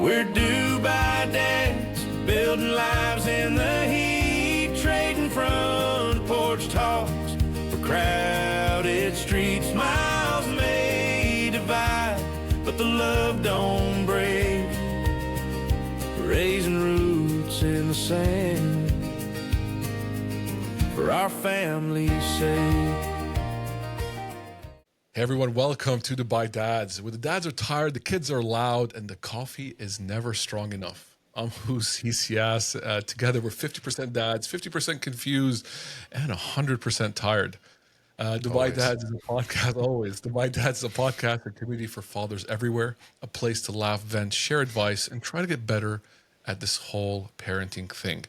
We're due by dads, building lives in the heat, trading front porch talks for crowded streets. Miles may divide, but the love don't break. Raising roots in the sand for our family's sake. Hey everyone, welcome to Dubai Dads. When the dads are tired, the kids are loud, and the coffee is never strong enough. I'm Hus, he's Yas. Together we're 50% dads, 50% confused, and 100% tired. Dubai Always. Dads is a podcast, always. Dubai Dads is a podcast, a community for fathers everywhere, a place to laugh, vent, share advice, and try to get better at this whole parenting thing.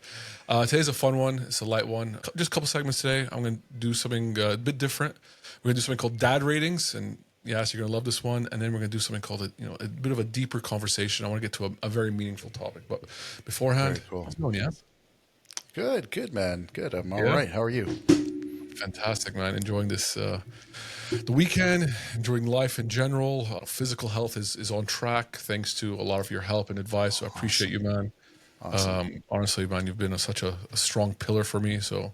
Today's a fun one. It's a light one. Just a couple segments today. I'm going to do something a bit different. We're going to do something called dad ratings, and yes, you're going to love this one. And then we're going to do something called a bit of a deeper conversation. I want to get to a very meaningful topic, but beforehand, Very cool. how's it going, yeah? Good, man. Good. I'm all right. How are you? Fantastic, man. Enjoying this the weekend, enjoying life in general. Physical health is on track thanks to a lot of your help and advice. So I appreciate you, man. Awesome. Honestly, man, you've been such a strong pillar for me. So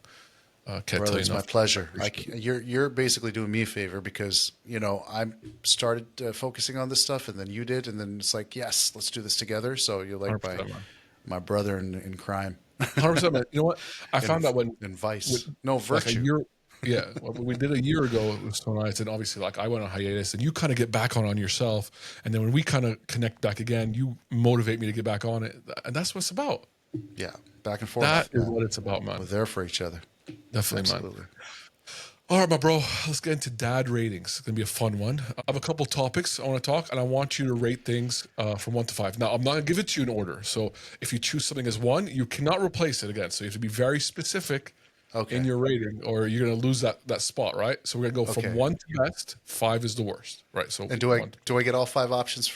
can't Brother, tell you it's enough. my pleasure. You're basically doing me a favor because, I started focusing on this stuff and then you did. And then it's like, yes, let's do this together. So you're like 100%, man. my brother in crime. 100%, man. You know what? I found that when in vice. with- No, like virtue. what we did a year ago, it was so nice. And obviously, like I went on hiatus, and you kind of get back on yourself. And then when we kind of connect back again, you motivate me to get back on it, and that's what it's about. Yeah. Back and forth. That is Yeah. what it's about, man. We're there for each other. Definitely, man. Absolutely. All right, my bro. Let's get into dad ratings. It's gonna be a fun one. I have a couple topics I want to talk, and I want you to rate things from 1 to 5. Now, I'm not gonna give it to you in order. So if you choose something as 1, you cannot replace it again. So you have to be very specific in your rating, or you're gonna lose that spot, right? So we're gonna go from 1 to best. 5 is the worst, right? So And do I get all 5 options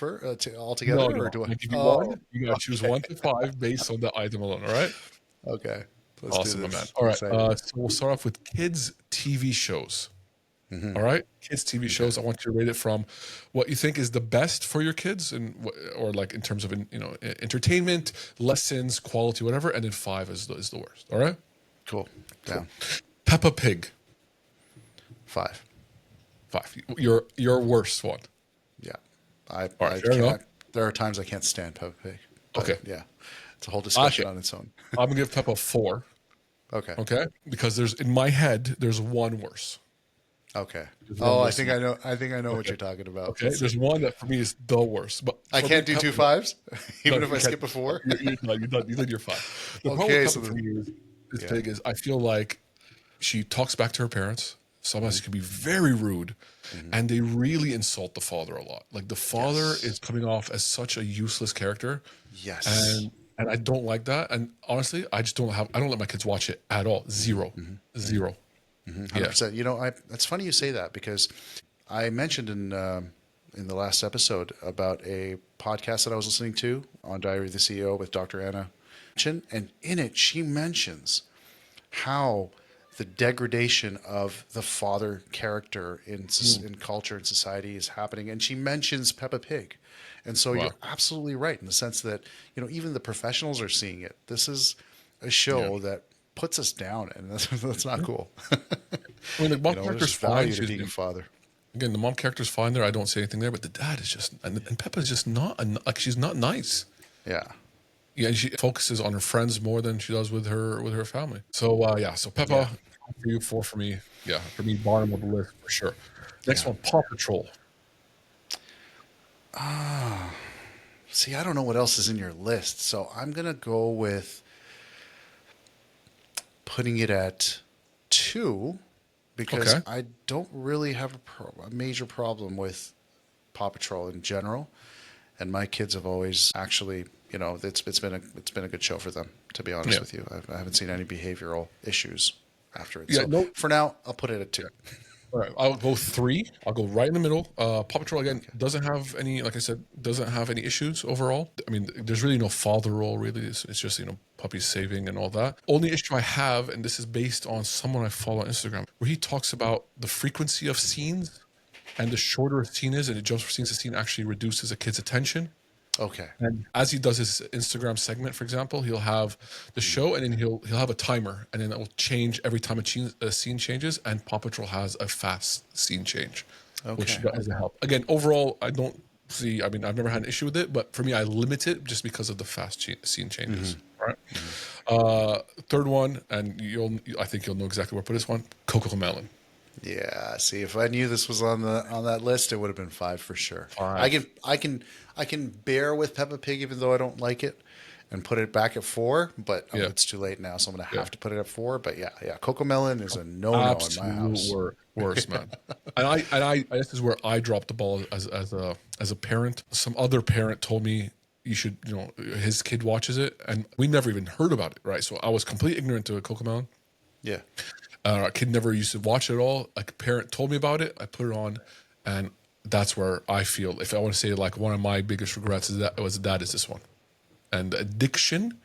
all together, No. or do I? I give you 1. You gotta choose 1 to 5 based on the item alone. All right. Okay. Let's Awesome, do my this. man. All right. Excited. So we'll start off with kids' TV shows. Mm-hmm. All right, kids' TV shows. I want you to rate it from what you think is the best for your kids, or like in terms of entertainment, lessons, quality, whatever. And then 5 is the worst. All right. Cool. Down. Peppa Pig. 5. 5. Your worst one. Yeah. I right, fair enough. can't. There are times I can't stand Peppa Pig. But Okay. Yeah. It's a whole discussion Okay. on its own. I'm gonna give Peppa 4. Okay. Okay, because in my head there's one worse. Okay. There's Oh, one I think worse. I know. I think I know what you're talking about. Okay, there's one that for me is the worst. But I for can't me, do 2 Peppa- 5s, even No, if you I can't. skip a 4. You're done. You did your 5. The problem Okay, with so Peppa for me is yeah. big is I feel like she talks back to her parents. Sometimes she can be very rude, and they really insult the father a lot. Like the father Yes. is coming off as such a useless character, Yes. and I don't like that. And honestly, I don't let my kids watch it at all. Zero. 100%. It's funny you say that because I mentioned in the last episode about a podcast that I was listening to on Diary of the CEO with Dr. Anna, and in it she mentions how the degradation of the father character in culture and society is happening, and she mentions Peppa Pig. And so Wow. you're absolutely right in the sense that even the professionals are seeing it. This is a show that puts us down, and that's not cool. I mean, the mom There's character's value fine. to being a father. Again, the mom character's fine there. I don't say anything there, but the dad is just, and Peppa's just not, like she's not nice. Yeah. Yeah, and she focuses on her friends more than she does with her family. So so Peppa, for you, 4 for me. Yeah, for me, bottom of the list for sure. Next one, Paw Patrol. See, I don't know what else is in your list, so I'm gonna go with putting it at 2 because Okay. I don't really have a major problem with Paw Patrol in general, and my kids have always actually, it's been a good show for them. To be honest Yeah. with you, I haven't seen any behavioral issues after it. Yeah, So no- for now, I'll put it at 2. All right, I'll go 3. I'll go right in the middle. Paw Patrol again doesn't have any, like I said, doesn't have any issues overall. I mean, there's really no father role really. It's just puppies saving and all that. Only issue I have, and this is based on someone I follow on Instagram, where he talks about the frequency of scenes, and the shorter a scene is, and it jumps from scene to scene, actually reduces a kid's attention. Okay. And as he does his Instagram segment, for example, he'll have the show, and then he'll have a timer, and then it will change every time a scene changes. And Paw Patrol has a fast scene change, which Okay. doesn't help. Again, overall, I don't see. I mean, I've never had an issue with it, but for me, I limit it just because of the fast scene changes. All right. Third one, and I think you'll know exactly where to put this one. Cocomelon. Yeah. See, if I knew this was on that list, it would have been 5 for sure. 5. I can bear with Peppa Pig, even though I don't like it, and put it back at 4. But Yeah. it's too late now, so I'm gonna have to put it at 4. But yeah, Cocomelon is a no in my house. Absolute worst, man. And this is where I dropped the ball as a parent. Some other parent told me you should, his kid watches it, and we never even heard about it, right? So I was completely ignorant to Cocomelon. Yeah. Our kid never used to watch it at all. Like, a parent told me about it. I put it on, and that's where I feel, if I want to say like one of my biggest regrets is that is this one. And the addiction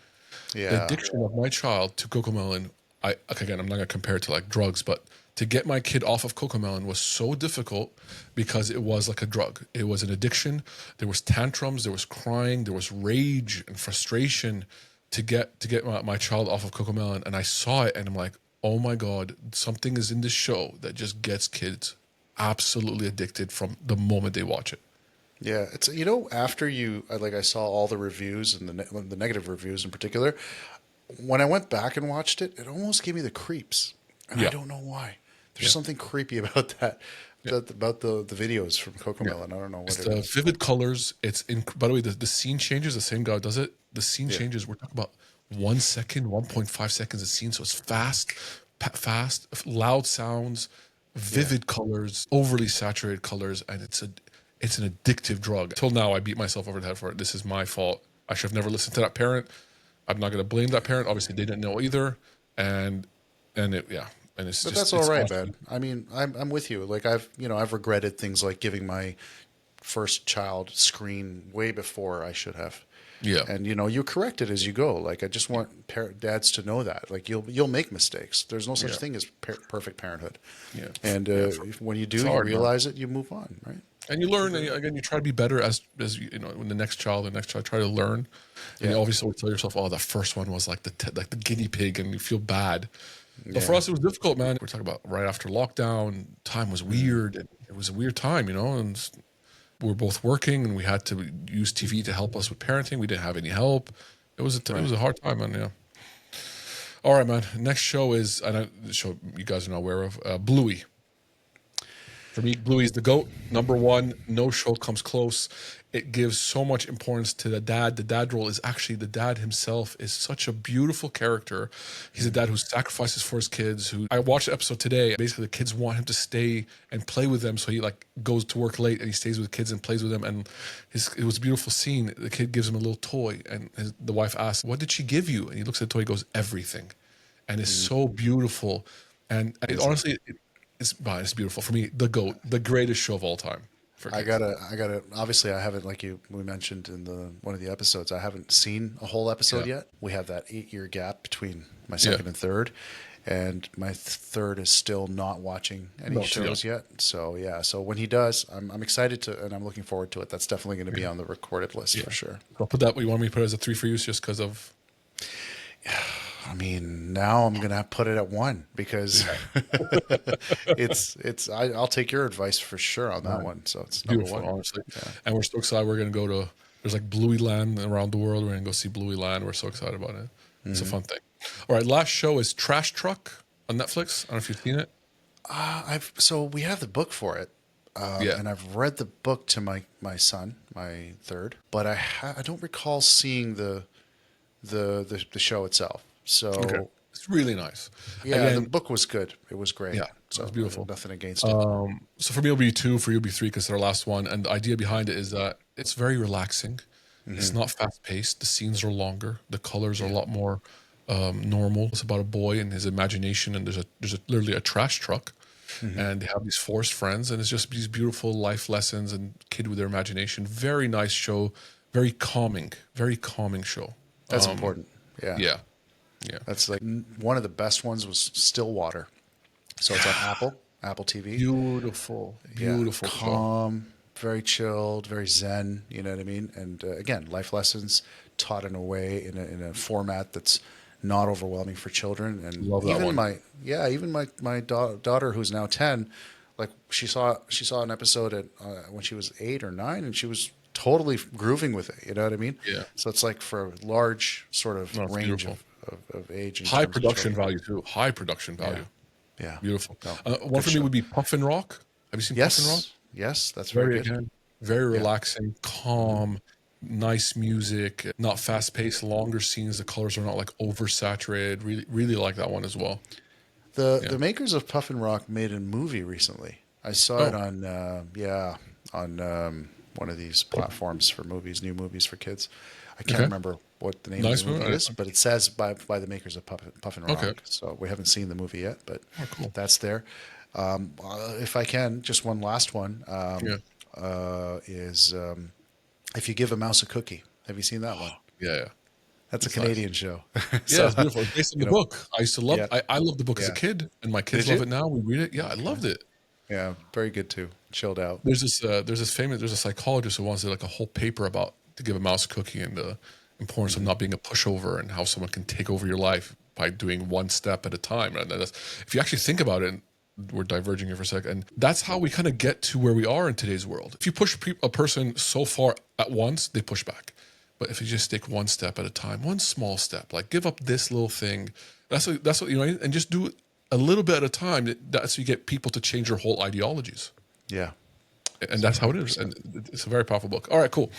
of my child to Cocomelon, again, I'm not gonna compare it to like drugs, but to get my kid off of Cocomelon was so difficult because it was like a drug. It was an addiction. There was tantrums, there was crying, there was rage and frustration to get my child off of Cocomelon. And I saw it, and I'm like, oh my God, something is in this show that just gets kids absolutely addicted from the moment they watch it. Yeah, it's after I saw all the reviews and the negative reviews in particular. When I went back and watched it, it almost gave me the creeps, and I don't know why. There's something creepy about that, about the videos from Cocomelon. I don't know what It's it the is. vivid colors. By the way, the scene changes. The same guy does it. The scene changes. We're talking about 1 second, 1.5 seconds of scene. So it's fast, loud sounds, vivid colors, overly saturated colors, and it's an addictive drug. Till now, I beat myself over the head for it. This is my fault. I should have never listened to that parent. I'm not going to blame that parent. Obviously, they didn't know either, and it's But just. that's all right, awesome. man. I mean, I'm with you. Like I've regretted things like giving my first child screen way before I should have. Yeah. And you correct it as you go. Like, I just want dads to know that. Like, you'll make mistakes. There's no such thing as perfect parenthood. Yeah. And when you do, It's you hard, realize it, you move on, right? And you learn, and again, you try to be better as when the next child try to learn. And you obviously always tell yourself, oh, the first one was like the guinea pig, and you feel bad. But for us, it was difficult, man. We're talking about right after lockdown. Time was weird. And it was a weird time, and we were both working, and we had to use TV to help us with parenting. We didn't have any help. It was a hard time, man. Yeah. All right, man. Next show is, the show you guys are not aware of, Bluey. For me, Bluey's the GOAT. Number one. No show comes close. It gives so much importance to the dad. The dad role is actually, the dad himself is such a beautiful character. He's a dad who sacrifices for his kids. I watched the episode today. Basically, the kids want him to stay and play with them. So he goes to work late, and he stays with the kids and plays with them. And it was a beautiful scene. The kid gives him a little toy, and the wife asks, "What did she give you?" And he looks at the toy, he goes, "Everything." And it's so beautiful. And honestly, it's beautiful. For me, the GOAT, the greatest show of all time. I gotta. Obviously, I haven't, we mentioned in one of the episodes, I haven't seen a whole episode yet. We have that 8-year gap between my second and third, and my third is still not watching any shows yet. So yeah, so when he does, I'm excited and I'm looking forward to it. That's definitely going to be on the recorded list for sure. I'll put that. You want me to put it as a 3 for you, just because of? I mean, now I'm gonna put it at 1 because I'll take your advice for sure on that one. So it's Beautiful, number 1, honestly. Yeah. And we're so excited. We're gonna go to, there's like Bluey Land around the world. We're gonna go see Bluey Land. We're so excited about it. It's a fun thing. All right, last show is Trash Truck on Netflix. I don't know if you've seen it. So we have the book for it. And I've read the book to my son, my third, but I don't recall seeing the show itself. So it's really nice. Yeah, again, the book was good. It was great. Yeah, so it's beautiful. Nothing against it. So for me, it'll be 2. For you, it'll be 3 because it's our last one. And the idea behind it is that it's very relaxing. It's not fast paced. The scenes are longer. The colors are a lot more normal. It's about a boy and his imagination, and there's literally a trash truck, and they have these forced friends, and it's just these beautiful life lessons and kid with their imagination. Very nice show. Very calming show. That's important. Yeah. That's one of the best ones was Stillwater. So it's on Apple TV. Beautiful show. Calm, very chilled, very zen. You know what I mean? And again, life lessons taught in a way, in a format that's not overwhelming for children. And Love that even one. my daughter, who's now 10, like she saw an episode at when she was 8 or 9, and she was totally grooving with it. You know what I mean? Yeah. So it's like for a large sort of No, it's range beautiful. of age. In High terms of production children. value too. High production value. Yeah. Beautiful. No, One good for me show. would be Puffin Rock. Have you seen Puffin Rock? Yes, that's very Very good. again, very Yeah. relaxing, calm, nice music, not fast paced, longer scenes. The colors are not like oversaturated. Really, really like that one as well. The makers of Puffin Rock made a movie recently. I saw it Oh, on one of these platforms for movies, new movies for kids. I can't okay. remember what the name of the Nice movie movie. is, but it says by the makers of Puffin Okay. Rock. So we haven't seen the movie yet, but Oh, cool. that's there. If I can, just one last one Yeah. is If You Give a Mouse a Cookie. Have you seen that one? Yeah. Yeah. That's a It's nice. Canadian show. Yeah, So, it's beautiful. It's based on you the know, book. I used to love. yeah, I loved the book as a yeah. kid, and my kids Did love you? it now. We read it. Yeah, I loved it. Yeah, very good too. Chilled out. There's a psychologist who wants to like a whole paper about to give a mouse a cookie and the importance of not being a pushover and how someone can take over your life by doing one step at a time. And that's, if you actually think about it, and we're diverging here for a second, and that's how we kind of get to where we are in today's world. If you push a person so far at once, they push back. But if you just take one step at a time, one small step, like give up this little thing, that's what you know, and just do it a little bit at a time. That's how you get people to change their whole ideologies. Yeah. And that's how it is. And it's a very powerful book. All right, cool.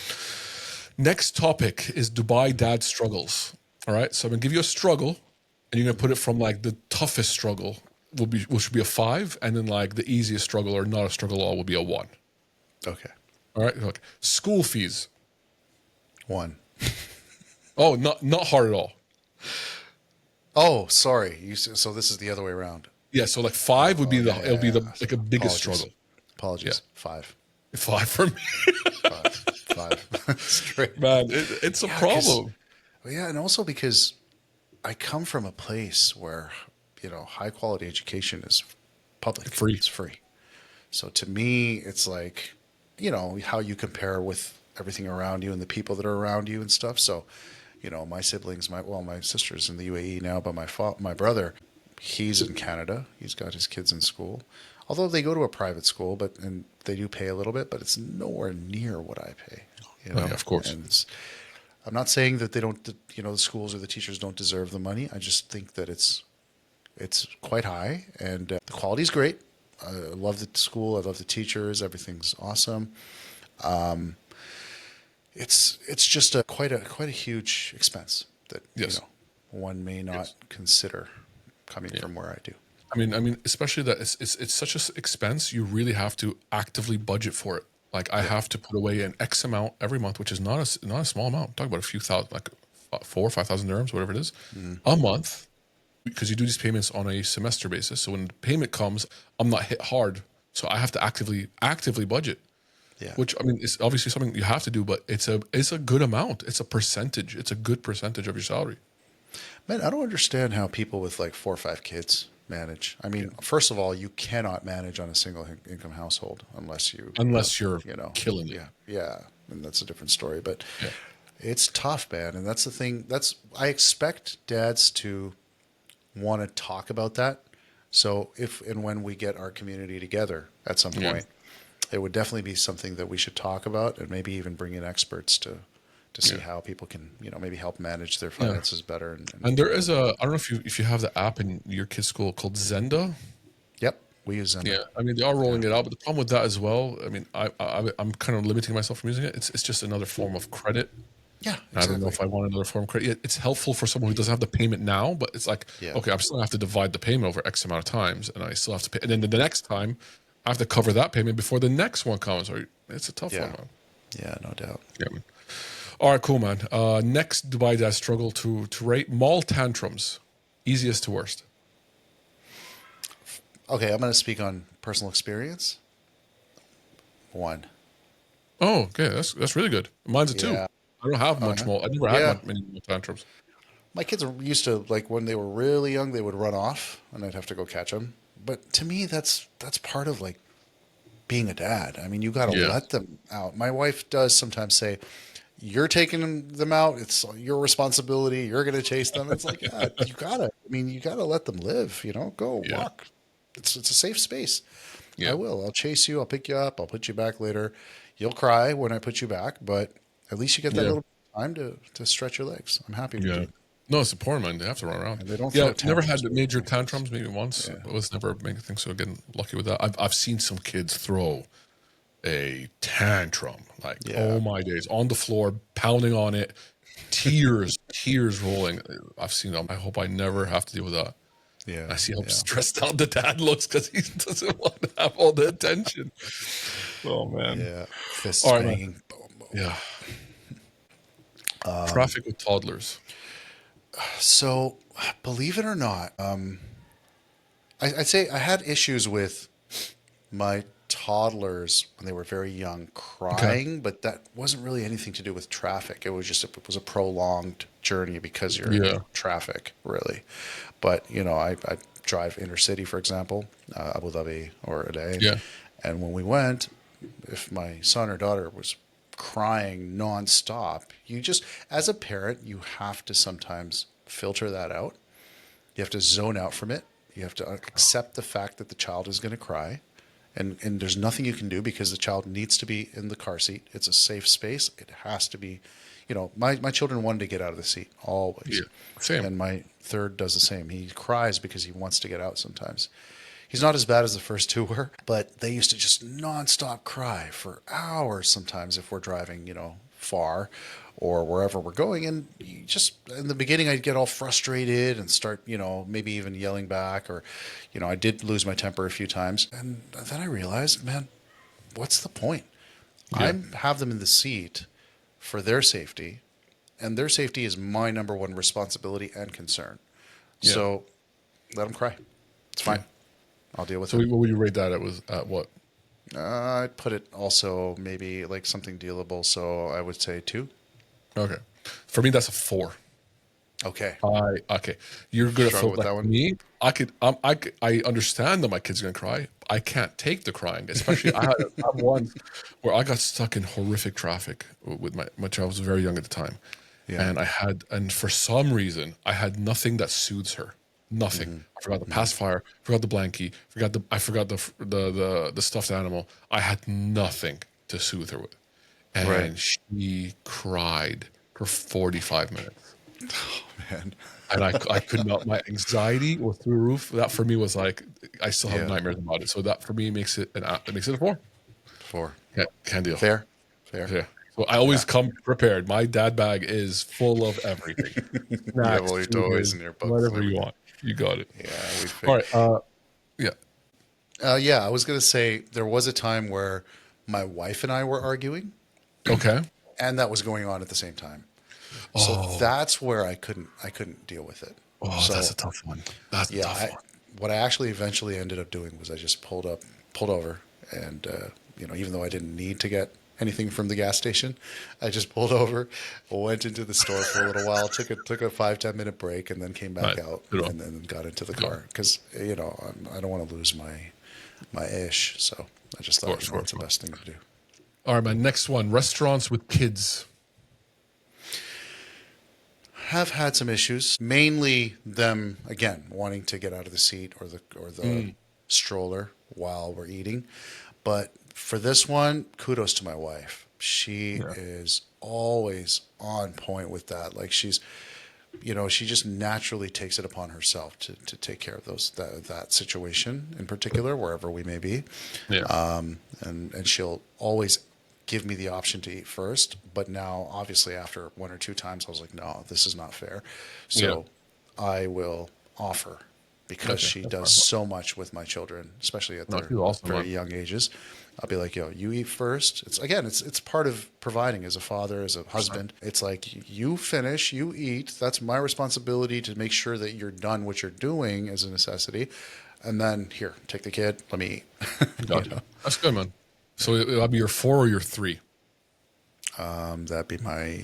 Next topic is Dubai dad struggles. All right, so I'm gonna give you a struggle, and you're gonna put it from like the toughest struggle which should be a 5, and then like the easiest struggle or not a struggle at all will be a 1. Okay. All right, look, school fees. 1. Oh, not hard at all. Oh, sorry. So this is the other way around. Yeah, so like 5 would be it'll be the yeah. like a biggest Apologies. struggle. Apologies. 5. 5 for me. 5. Straight. Man, it's a problem. Yeah, and also because I come from a place where, high quality education is public. Free. It's free. So to me, it's like, how you compare with everything around you and the people that are around you and stuff. So, my siblings, my sister's in the UAE now, but my brother, he's in Canada. He's got his kids in school. Although they go to a private school, and they do pay a little bit, but it's nowhere near what I pay. Oh, yeah, of course. And I'm not saying that they don't, the schools or the teachers don't deserve the money. I just think that it's quite high, and the quality is great. I love the school. I love the teachers. Everything's awesome. It's just quite a huge expense that Yes. one may not consider coming from where I do. I mean, especially that it's such an expense. You really have to actively budget for it. Like I have to put away an X amount every month, which is not a small amount. I'm talking about a few thousand, like 4,000 or 5,000 dirhams, whatever it is, a month, because you do these payments on a semester basis. So when the payment comes, I'm not hit hard, so I have to actively budget. Yeah. Which I mean, it's obviously something you have to do, but it's a good amount. It's a percentage. It's a good percentage of your salary. Man, I don't understand how people with like 4 or 5 kids manage. I mean, first of all, you cannot manage on a single income household unless you're killing it. Yeah, and that's a different story. But Yeah. it's tough, man, and that's the thing. I expect dads to want to talk about that. So if and when we get our community together at some Yeah. point, it would definitely be something that we should talk about, and maybe even bring in experts to see how people can, maybe help manage their finances better. And there is I don't know if you have the app in your kid's school called Zenda. Yep, we use Zen. Yeah, I mean they are rolling it out, but the problem with that as well, I mean, I'm kind of limiting myself from using it. It's just another form of credit. Yeah, I don't know if I want another form of credit. It's helpful for someone who doesn't have the payment now, but it's like, okay, I'm still gonna have to divide the payment over X amount of times, and I still have to pay. And then the next time, I have to cover that payment before the next one comes. Or it's a tough one, man. Yeah, no doubt. Yeah, man. All right, cool, man. Next Dubai dad struggle to rate mall tantrums, easiest to worst. Okay, I'm going to speak on personal experience. 1. Oh, okay, that's really good. Mine's a 2. Yeah. I don't have much more. I never had many more tantrums. My kids used to, like, when they were really young, they would run off, and I'd have to go catch them. But to me, that's part of, like, being a dad. I mean, you got to Yeah. let them out. My wife does sometimes say, "You're taking them out. It's your responsibility. You're going to chase them." It's like, yeah, you gotta. I mean, you gotta let them live. Go Yeah. walk. It's a safe space. I Yeah. will. I'll chase you. I'll pick you up. I'll put you back later. You'll cry when I put you back, but at least you get that Yeah. little time to stretch your legs. I'm happy to do Yeah. it. No, it's important, man. They have to run around. And they don't Yeah, throw never had tantrums. major tantrums. Maybe once. Yeah. It was never a big thing. So again, lucky with that. I've seen some kids throw a tantrum, like, Yeah. oh my days, on the floor, pounding on it, tears rolling. I've seen them. I hope I never have to deal with that. Yeah. I see how Yeah. stressed out the dad looks because he doesn't want to have all the attention. Oh man. Yeah. Fists All right, man. banging. Boom, boom. Yeah. Traffic with toddlers. So, believe it or not, I'd say I had issues with my toddlers when they were very young Okay. crying, but that wasn't really anything to do with traffic. It was just it was a prolonged journey because you're in Yeah. traffic, really. But I drive intercity, for example, Abu Dhabi or a day, Yeah. and when we went, if my son or daughter was crying nonstop, you just, as a parent, you have to sometimes filter that out. You have to zone out from it. You have to accept the fact that the child is going to cry. And there's nothing you can do because the child needs to be in the car seat. It's a safe space. It has to be, my children wanted to get out of the seat always. Yeah. Same. And my third does the same. He cries because he wants to get out sometimes. He's not as bad as the first two were, but they used to just nonstop cry for hours sometimes if we're driving, far or wherever we're going. And you just, in the beginning, I'd get all frustrated and start, maybe even yelling back or, I did lose my temper a few times. And then I realized, man, what's the point? Yeah. I have them in the seat for their safety, and their safety is my number one responsibility and concern. Yeah. So let them cry. It's fine. Yeah. I'll deal with So it. what would you rate that? It was at what? I'd put it also maybe like something dealable. So I would say 2. Okay. For me, that's a 4. Okay. Okay. You're good at Struggle football. with that Like one? me, I understand that my kid's gonna cry. I can't take the crying, especially I had one where I got stuck in horrific traffic with my child was very young at the time, Yeah. and for some reason I had nothing that soothes her. Nothing. Mm-hmm. I forgot the pacifier, forgot the blankie, I forgot the stuffed animal. I had nothing to soothe her with, and Right. she cried for 45 minutes. Man. And I could not. My anxiety was through the roof. That for me was like I still have Yeah. nightmares about it. So that for me makes it it makes it a 4. 4. Can't deal. Fair. Fair. Yeah. So I always come prepared. My dad bag is full of everything. You have Snacks, all your toys souvenirs, and your books and whatever you everything. want. You got it. Yeah. We All figured. right. Yeah. Yeah. I was going to say there was a time where my wife and I were arguing, Okay. and that was going on at the same time. So Oh. that's where I couldn't deal with it. Oh, So that's a tough one. That's a yeah, tough one. what I actually eventually ended up doing was I just pulled over, and even though I didn't need to get anything from the gas station, I just pulled over, went into the store for a little while, took a 5-10 minute break, and then came back Nice. out Good one. and then got into the Good car because I don't want to lose my ish. So I just thought Sure, it's the sure. best thing to do. All right, my next one: restaurants with kids. Have had some issues, mainly them again wanting to get out of the seat or the stroller while we're eating. But for this one, kudos to my wife. She Yeah. is always on point with that. Like she just naturally takes it upon herself to take care of that situation in particular, wherever we may be. Yeah. And she'll always give me the option to eat first. But now, obviously, after 1 or 2 times, I was like, no, this is not fair. So I will offer because Okay, she that's does fine. so much with my children, especially at No, their she's awesome, very man. young ages. I'll be like, yo, you eat first. It's part of providing as a father, as a husband. It's like you finish, you eat. That's my responsibility to make sure that you're done what you're doing as a necessity. And then here, take the kid. Let me eat. Gotcha. That's good, man. So it'll be your 4 or your 3. That'd be my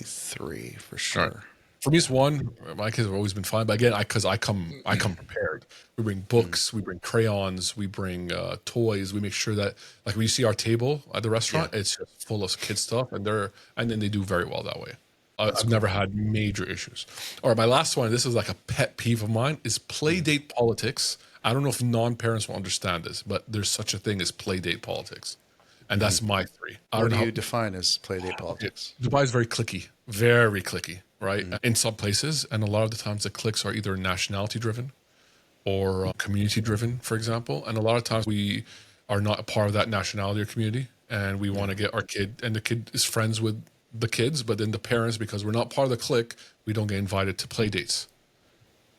3 for All right. sure. For me, it's one. My kids have always been fine, but again, because I come prepared. We bring books, we bring crayons, we bring toys. We make sure that, like, when you see our table at the restaurant, it's just full of kid stuff, and then they do very well that way. I've never had major issues. All right, my last one. This is like a pet peeve of mine: is play date politics. I don't know if non-parents will understand this, but there's such a thing as play date politics, and that's my three. I What don't do know you define as playdate politics? Dubai is very clicky, right? In some places, and a lot of the times the clicks are either nationality driven or community driven, for example. And a lot of times we are not a part of that nationality or community, and we want to get our kid, and the kid is friends with the kids, but then the parents, because we're not part of the clique, we don't get invited to play dates.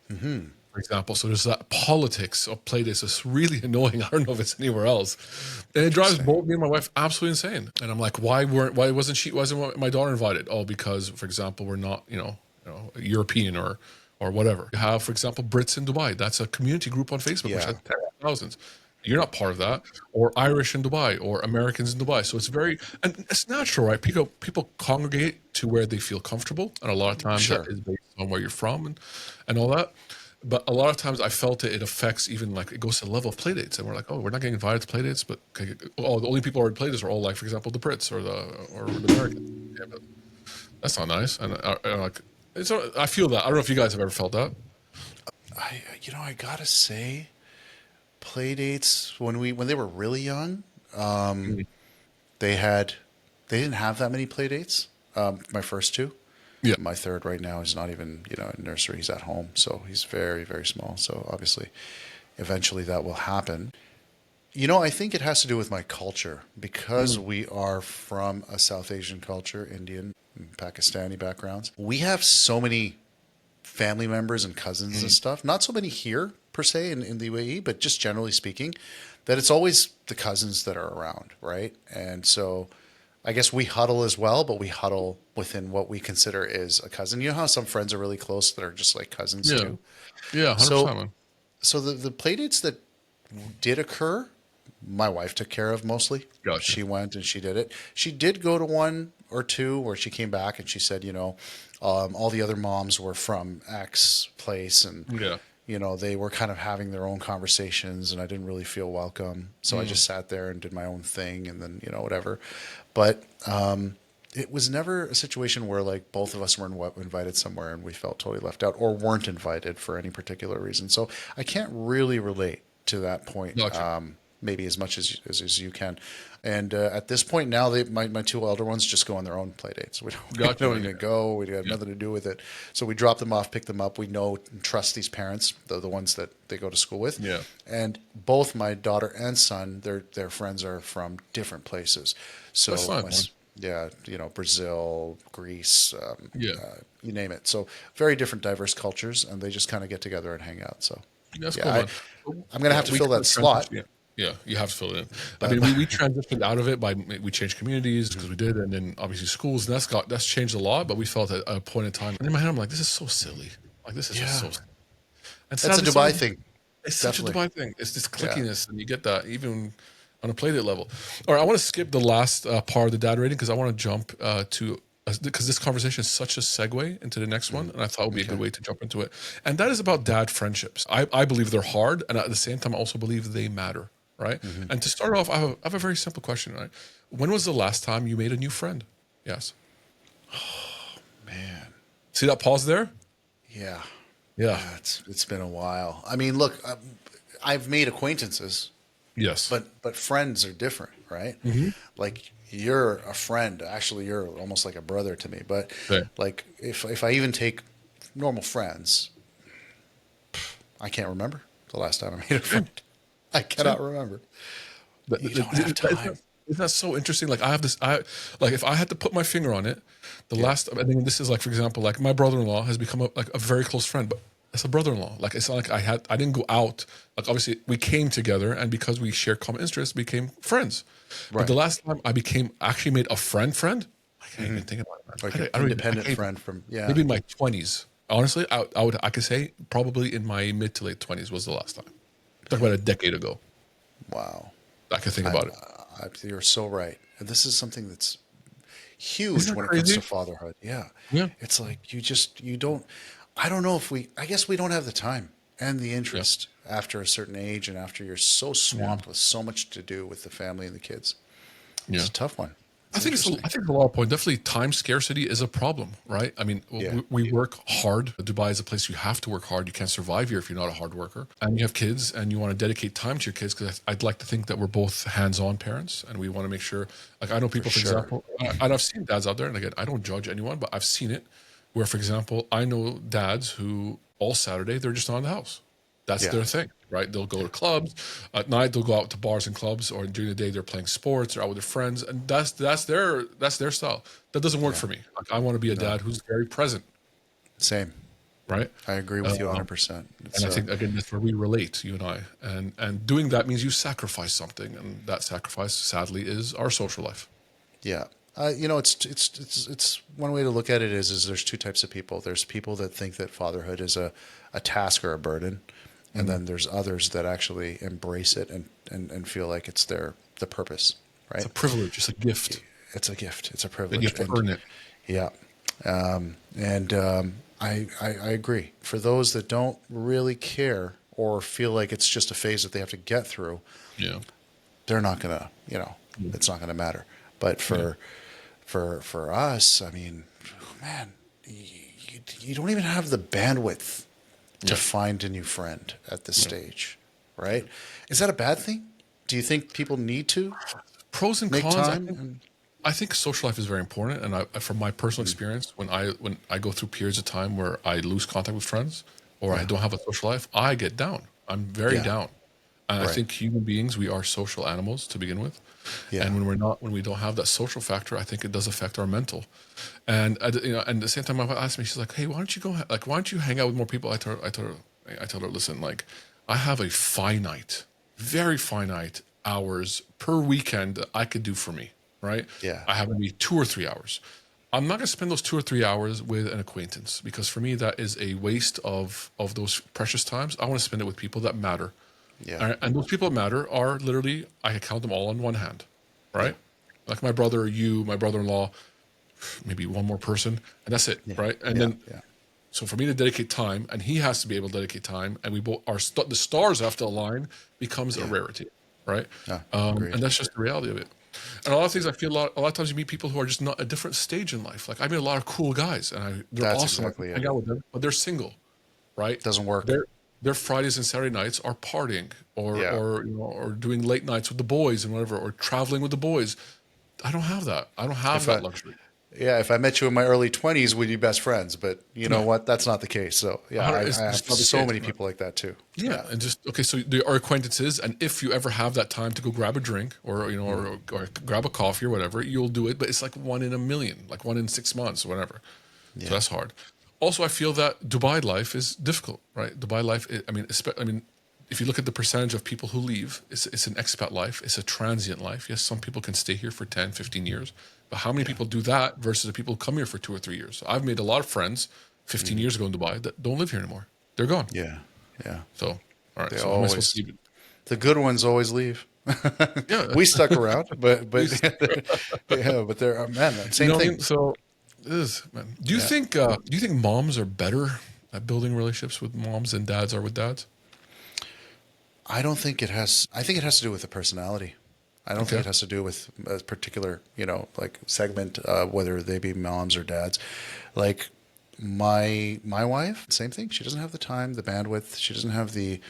For example, so there's that politics of play dates. It's really annoying. I don't know if it's anywhere else, and it drives both me and my wife absolutely insane. And I'm like, why wasn't my daughter invited? Oh, because, for example, we're not, European or whatever. You have, for example, Brits in Dubai. That's a community group on Facebook, which has thousands. You're not part of that, or Irish in Dubai, or Americans in Dubai. So and it's natural, right? People congregate to where they feel comfortable, and a lot of times that is based on where you're from and all that. But a lot of times I felt it affects, even like it goes to the level of playdates, and we're like, oh, we're not getting invited to playdates, but the only people who are at playdates are all, like, for example, the Brits or the Americans. Yeah, but that's not nice. And I feel that. I don't know if you guys have ever felt that. I gotta say, playdates when they were really young, they didn't have that many playdates. My first two. Yeah. My third right now is not even, in nursery. He's at home, so he's very, very small. So obviously, eventually that will happen. I think it has to do with my culture because we are from a South Asian culture, Indian, Pakistani backgrounds. We have so many family members and cousins and stuff. Not so many here per se in the UAE, but just generally speaking, that it's always the cousins that are around, right? And so I guess we huddle as well, but we huddle within what we consider is a cousin. You know how some friends are really close that are just like cousins too? Yeah, 100%. Man. So the play dates that did occur, my wife took care of mostly. Gotcha. She went and she did it. She did go to one or two where she came back and she said, all the other moms were from X place and they were kind of having their own conversations and I didn't really feel welcome. So I just sat there and did my own thing and then, whatever. But it was never a situation where like both of us were invited somewhere and we felt totally left out or weren't invited for any particular reason. So I can't really relate to that point. Gotcha. Maybe as much as you can. And at this point now, my two elder ones just go on their own play dates. We don't even go. We have nothing to do with it. So we drop them off, pick them up. We know and trust these parents, the ones that they go to school with. Yeah. And both my daughter and son, their friends are from different places. So that's fun, Brazil, Greece, you name it. So very different, diverse cultures, and they just kind of get together and hang out. So that's cool, man. I'm going to have to fill that slot. Yeah, you have to fill it in. I mean, we transitioned out of it we changed communities because we did, and then obviously schools, and that's changed a lot. But we felt at a point in time, and in my head, I'm like, this is so silly. Like, this is just so silly. And that's a Dubai thing. It's such a Dubai thing. It's this clickiness, and you get that even on a playdate level. All right, I want to skip the last part of the dad rating because I want to jump to because this conversation is such a segue into the next one, and I thought it would be a good way to jump into it. And that is about dad friendships. I believe they're hard, and at the same time, I also believe they matter. Right. And to start off, I have a very simple question. Right. When was the last time you made a new friend? Yes. Oh, man. See that pause there? Yeah. Yeah. It's been a while. I mean, look, I've made acquaintances. Yes. But friends are different, right? Like you're a friend. Actually, you're almost like a brother to me. But like if I even take normal friends, I can't remember the last time I made a friend. I cannot remember. You don't have time. Isn't that so interesting? Like if I had to put my finger on it, I think this is like, for example, like my brother-in-law has become a very close friend, but it's a brother-in-law. Like it's not like I didn't go out. Like obviously we came together and because we share common interests, became friends. Right. But the last time I actually made a friend, I can't even think about it. Like an independent friend from, maybe in my 20s. Honestly, I could say probably in my mid to late 20s was the last time. Talk about a decade ago. Wow. I can think about it. You're so right. And this is something that's, huge Isn't that when it comes to crazy? fatherhood. Yeah. Yeah. It's like you don't, I don't know if I guess we don't have the time and the Yeah. interest after a certain age and after you're so Yeah. swamped with so much to do with the family and the kids. It's Yeah. a tough one. I It's think interesting. I think a lot of point. Definitely, time scarcity is a problem, right? I mean, Yeah. we work hard. Dubai is a place you have to work hard. You can't survive here if you're not a hard worker. And you have kids, and you want to dedicate time to your kids. Because I'd like to think that we're both hands-on parents, and we want to make sure. Like I know people, for sure. example, and I've seen dads out there, and again, I don't judge anyone, but I've seen it where, for example, I know dads who all Saturday they're just not in the house. That's Yeah. their thing, right? They'll go to clubs at night. They'll go out to bars and clubs, or during the day they're playing sports or out with their friends, and that's their style. That doesn't work for me. Like, I want to be a dad who's very present, Same. right? I agree with you 100%. And I think again that's where we relate, you and I. And doing that means you sacrifice something, and that sacrifice, sadly, is our social life. yeah. It's one way to look at it is there's two types of people. There's people that think that fatherhood is a task or a burden. And then there's others that actually embrace it and feel like it's the purpose, right? It's a privilege. It's a gift. It's a gift. It's a And privilege. you have to earn it. Yeah. I agree. For those that don't really care or feel like it's just a phase that they have to get through, Yeah. they're not going to, it's not going to matter. But for us, I mean, man, you don't even have the bandwidth to find a new friend at this stage, right? Is that a bad thing? Do you think people need to Pros and make cons. time? I think social life is very important, and from my personal experience, when I go through periods of time where I lose contact with friends or I don't have a social life, I get down. I'm very down, and I think human beings, we are social animals to begin with, and when we don't have that social factor, I think it does affect our mental. And and at the same time, my wife asked me, she's like, "Hey, why don't you hang out with more people?" I told her, listen, like I have a very finite hours per weekend that I could do for me. Right? Yeah. I have maybe 2 or 3 hours. I'm not going to spend those 2 or 3 hours with an acquaintance because for me that is a waste of those precious times. I want to spend it with people that matter. Yeah. And those people that matter are literally, I can count them all on one hand. Right? Like my brother, you, my brother-in-law, maybe one more person, and that's it. Right? And so for me to dedicate time, and he has to be able to dedicate time, and we both the stars have to align, becomes a rarity. Right? Agreed. And that's just the reality of it. And a lot of things I feel a lot of times you meet people who are just not a different stage in life. Like I meet a lot of cool guys and they're That's awesome. exactly I it. hang out with them, but they're single, right? Doesn't work. Their Fridays and Saturday nights are partying or or doing late nights with the boys and whatever, or traveling with the boys. I don't have that. I don't have that luxury. Yeah, if I met you in my early 20s, we'd be best friends. But you know what? That's not the case. So, I have It's not the so case, many no. people like that too. Yeah, and just okay. So there are acquaintances, and if you ever have that time to go grab a drink or or grab a coffee or whatever, you'll do it. But it's like 1 in a million, like 1 in 6 months or whatever. So that's hard. Also, I feel that Dubai life is difficult, right? Dubai life. I mean, if you look at the percentage of people who leave, it's an expat life. It's a transient life. Yes, some people can stay here for 10, 15 years. But how many people do that versus the people who come here for 2 or 3 years? So I've made a lot of friends 15 years ago in Dubai that don't live here anymore. They're gone. Yeah. So, all right. They So how am I supposed to keep it? The good ones always leave. Yeah. We stuck around, but but they're man, same You know what I thing. mean? So, man. Do you think moms are better at building relationships with moms than dads are with dads? I don't think it has. I think it has to do with the personality. I don't think it has to do with a particular, like segment, whether they be moms or dads. Like my wife, same thing. She doesn't have the time, the bandwidth. She doesn't have the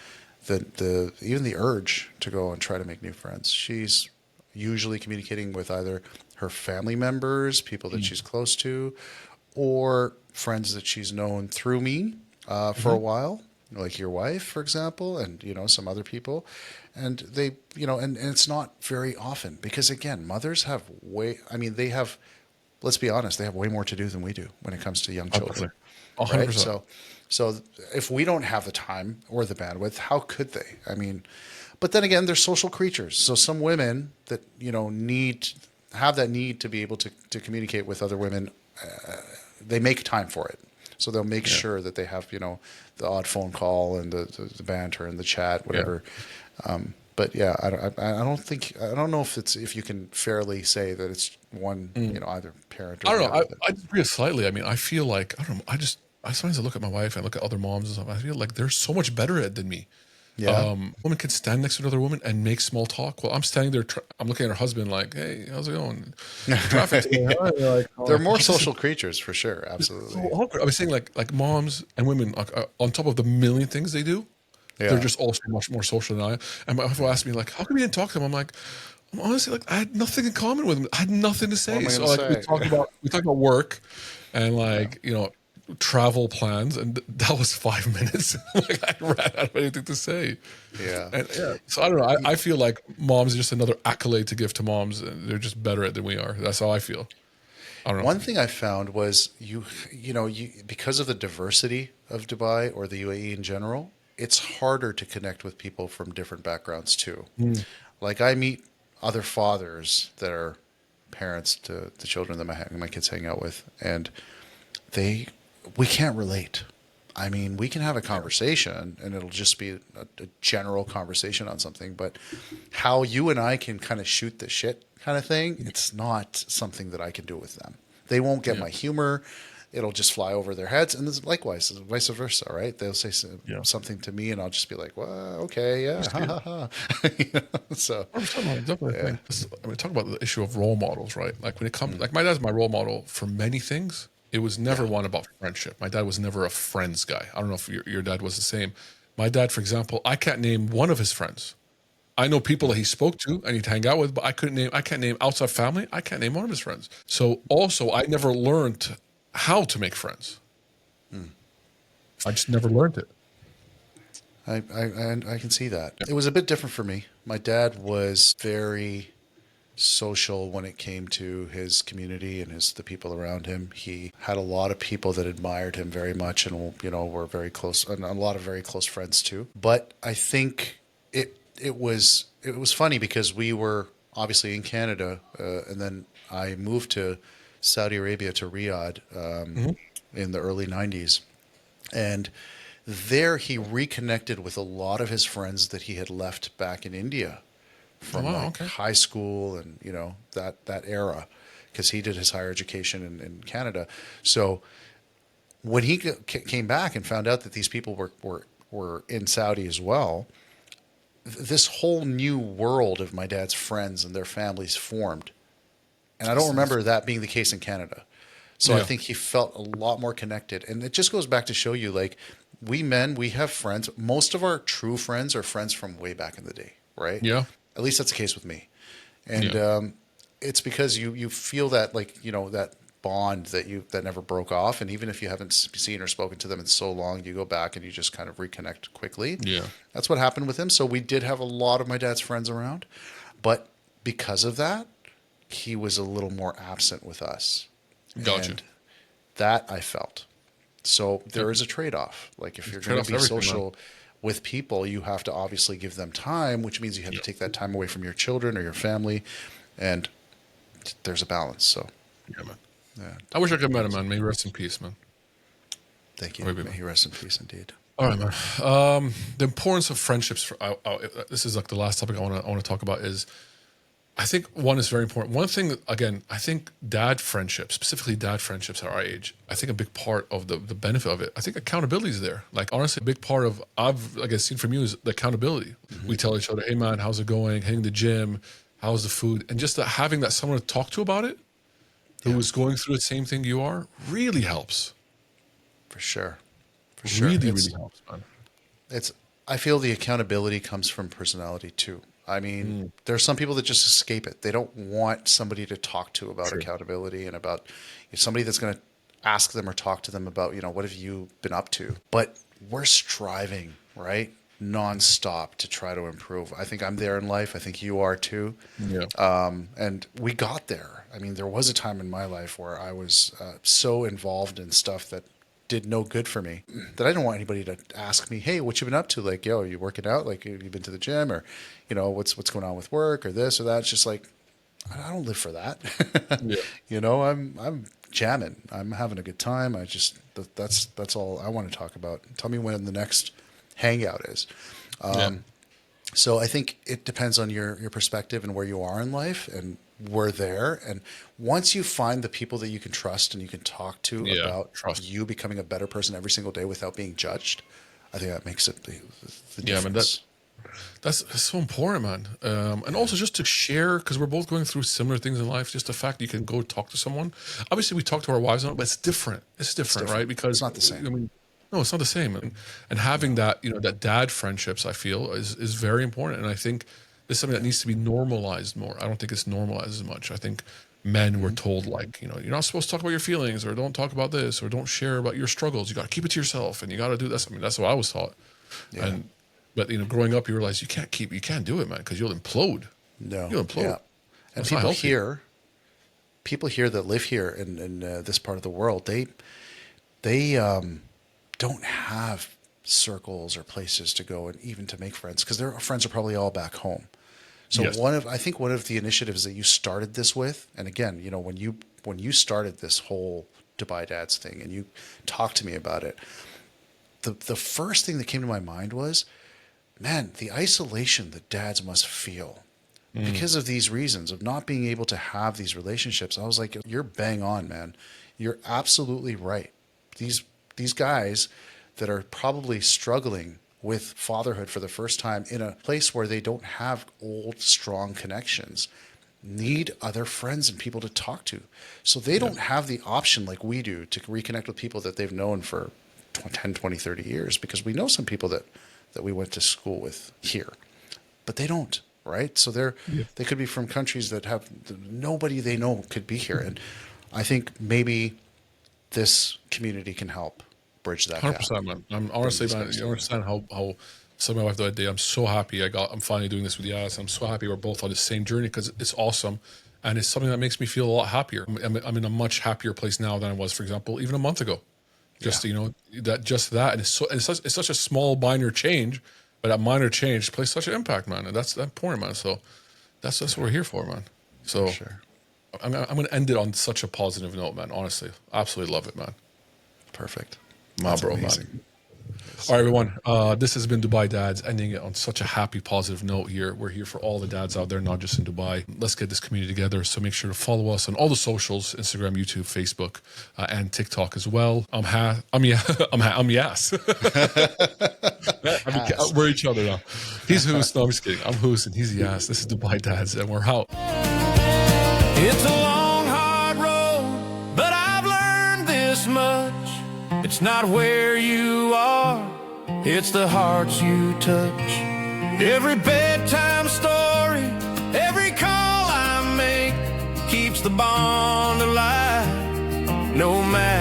even the urge to go and try to make new friends. She's usually communicating with either her family members, people that she's close to, or friends that she's known through me for a while, like your wife, for example, and some other people. And they, and it's not very often because again, mothers have let's be honest, they have way more to do than we do when it comes to young children. 100%. Right? So if we don't have the time or the bandwidth, how could they? I mean, but then again, they're social creatures. So some women that, have that need to be able to communicate with other women, they make time for it. So they'll make sure that they have, the odd phone call and the banter and the chat, whatever. But yeah, I don't know if you can fairly say that it's one, either parent or I the don't know. other. I disagree slightly. I mean, I feel like I don't know. I sometimes look at my wife and look at other moms and stuff. I feel like they're so much better at it than me. Yeah. Woman can stand next to another woman and make small talk. Well, I'm standing there. I'm looking at her husband like, "Hey, how's it going? Traffic today, huh?" They're like, They're "Oh, more this is social creatures for sure. so Absolutely. awkward." I was saying like moms and women like, on top of the million things they do, they're Yeah. just also much more social than I am. And my wife will ask me like, "How come you didn't talk to them?" I'm like, I'm honestly like, I had nothing in common with them. I had nothing to What say. am I So going to like say? we talked about work and like travel plans, and that was 5 minutes. Like I ran out of anything to say. Yeah. And yeah, so I don't know. I feel like moms are just another accolade to give to moms. And they're just better at it than we are. That's how I feel. I don't know. One thing I found was you because of the diversity of Dubai or the UAE in general, it's harder to connect with people from different backgrounds too. Mm. Like I meet other fathers that are parents to the children that my kids hang out with, and we can't relate. I mean, we can have a conversation and it'll just be a general conversation on something, but how you and I can kind of shoot the shit kind of thing, it's not something that I can do with them. They won't get Yeah. my humor. It'll just fly over their heads. And this, likewise, vice versa, right? They'll say Yeah. something to me and I'll just be like, well, okay, yeah, ha, ha, ha. So, I'm talking about definitely. yeah. I mean, talk about the issue of role models, right? Like when it comes, like my dad's my role model for many things. It was never one about friendship. My dad was never a friends guy. I don't know if your dad was the same. My dad, for example, I can't name one of his friends. I know people that he spoke to and he'd hang out with, but I can't name outside family. I can't name one of his friends. So also, I never learned how to make friends. I just never learned it. I can see that. It was a bit different for me. My dad was very social when it came to his community and the people around him. He had a lot of people that admired him very much and were very close, and a lot of very close friends too. But I think it was funny because we were obviously in Canada, and then I moved to Saudi Arabia, to Riyadh, in the early 90s. And there he reconnected with a lot of his friends that he had left back in India from high school and that era, because he did his higher education in Canada. So when he came back and found out that these people were in Saudi as well, this whole new world of my dad's friends and their families formed. And I don't remember that being the case in Canada. So I think he felt a lot more connected. And it just goes back to show you, like, we have friends. Most of our true friends are friends from way back in the day, right? Yeah. At least that's the case with me. And it's because you feel that, like, that bond that never broke off. And even if you haven't seen or spoken to them in so long, you go back and you just kind of reconnect quickly. Yeah. That's what happened with him. So we did have a lot of my dad's friends around. But because of that, he was a little more absent with us. Gotcha. And that I felt. So there is a trade-off. Like, if you're going to be social with people, you have to obviously give them time, which means you have to take that time away from your children or your family. And there's a balance. So, yeah, man. Yeah. I wish I could have met him, man. May he rest in peace, man. Thank you. May he rest in peace, indeed. All right, man. The importance of friendships. This is like the last topic I want to talk about. Is I think one is very important. One thing, again, I think dad friendships, specifically dad friendships at our age, I think a big part of the benefit of it, I think accountability is there. Like, honestly, a big part of, like I've seen from you, is the accountability. Mm-hmm. We tell each other, hey, man, how's it going? Hitting the gym? How's the food? And just having that someone to talk to about it, who is going through the same thing you are, really helps. For sure. For sure. Really helps, man. I feel the accountability comes from personality too. I mean, there are some people that just escape it. They don't want somebody to talk to about accountability and about somebody that's going to ask them or talk to them about, what have you been up to? But we're striving, right? Nonstop to try to improve. I think I'm there in life. I think you are too. Yeah. And we got there. I mean, there was a time in my life where I was so involved in stuff that did no good for me, that I didn't want anybody to ask me, hey, what you been up to? Like, yo, are you working out? Like, have you been to the gym? Or, what's going on with work or this or that? It's just like, I don't live for that. Yeah. I'm jamming. I'm having a good time. That's all I want to talk about. Tell me when the next hangout is. So I think it depends on your perspective and where you are in life, and we're there. And once you find the people that you can trust and you can talk to Yeah, about trust. you becoming a better person every single day without being judged, I think that makes it the Yeah, man, difference. that's so important, man. And also just to share, because we're both going through similar things in life. Just the fact that you can go talk to someone. Obviously, we talk to our wives on it, but it's different. It's different, right? Because It's not the same. I mean, no, it's not the same. And having that, that dad friendships, I feel, is very important. And I think it's something that needs to be normalized more. I don't think it's normalized as much. I think men were told, like, you're not supposed to talk about your feelings, or don't talk about this, or don't share about your struggles. You got to keep it to yourself, and you got to do this. I mean, that's what I was taught. Yeah. But growing up, you realize you can't do it, man, because you'll implode. No. You'll implode. Yeah. And That's not healthy. people here that live here in this part of the world, they don't have circles or places to go and even to make friends, because their friends are probably all back home. So Yes. I think one of the initiatives that you started this with, and again, when you started this whole Dubai Dads thing and you talked to me about it, the first thing that came to my mind was, man, the isolation that dads must feel because of these reasons of not being able to have these relationships. I was like, you're bang on, man. You're absolutely right. These guys that are probably struggling with fatherhood for the first time in a place where they don't have old, strong connections need other friends and people to talk to. So they don't have the option like we do to reconnect with people that they've known for 10, 20, 30 years, because we know some people that we went to school with here, but they don't, right? So they could be from countries that have nobody they know could be here. And I think maybe this community can help bridge that gap. 100%, man. I'm honestly, these man, guys you understand how some of my wife the other day. I'm so happy I'm finally doing this with Yas. I'm so happy we're both on the same journey, because it's awesome. And it's something that makes me feel a lot happier. I'm in a much happier place now than I was, for example, even a month ago. Just that, and it's such a small minor change, but that minor change plays such an impact, man. And that's important, man. So that's what we're here for, man. So Sure. I'm going to end it on such a positive note, man. Honestly, absolutely love it, man. Perfect. My That's bro, amazing. man. All right, everyone. This has been Dubai Dads, ending it on such a happy, positive note here. We're here for all the dads out there, not just in Dubai. Let's get this community together. So make sure to follow us on all the socials: Instagram, YouTube, Facebook, and TikTok as well. I'm Yas. We're each other now. He's Hoos. No, I'm just kidding. I'm Hoos and he's Yas. This is Dubai Dads, and we're out. It's a long, hard road, but I've learned this much. It's not where you are, it's the hearts you touch. Every bedtime story, every call I make keeps the bond alive, no matter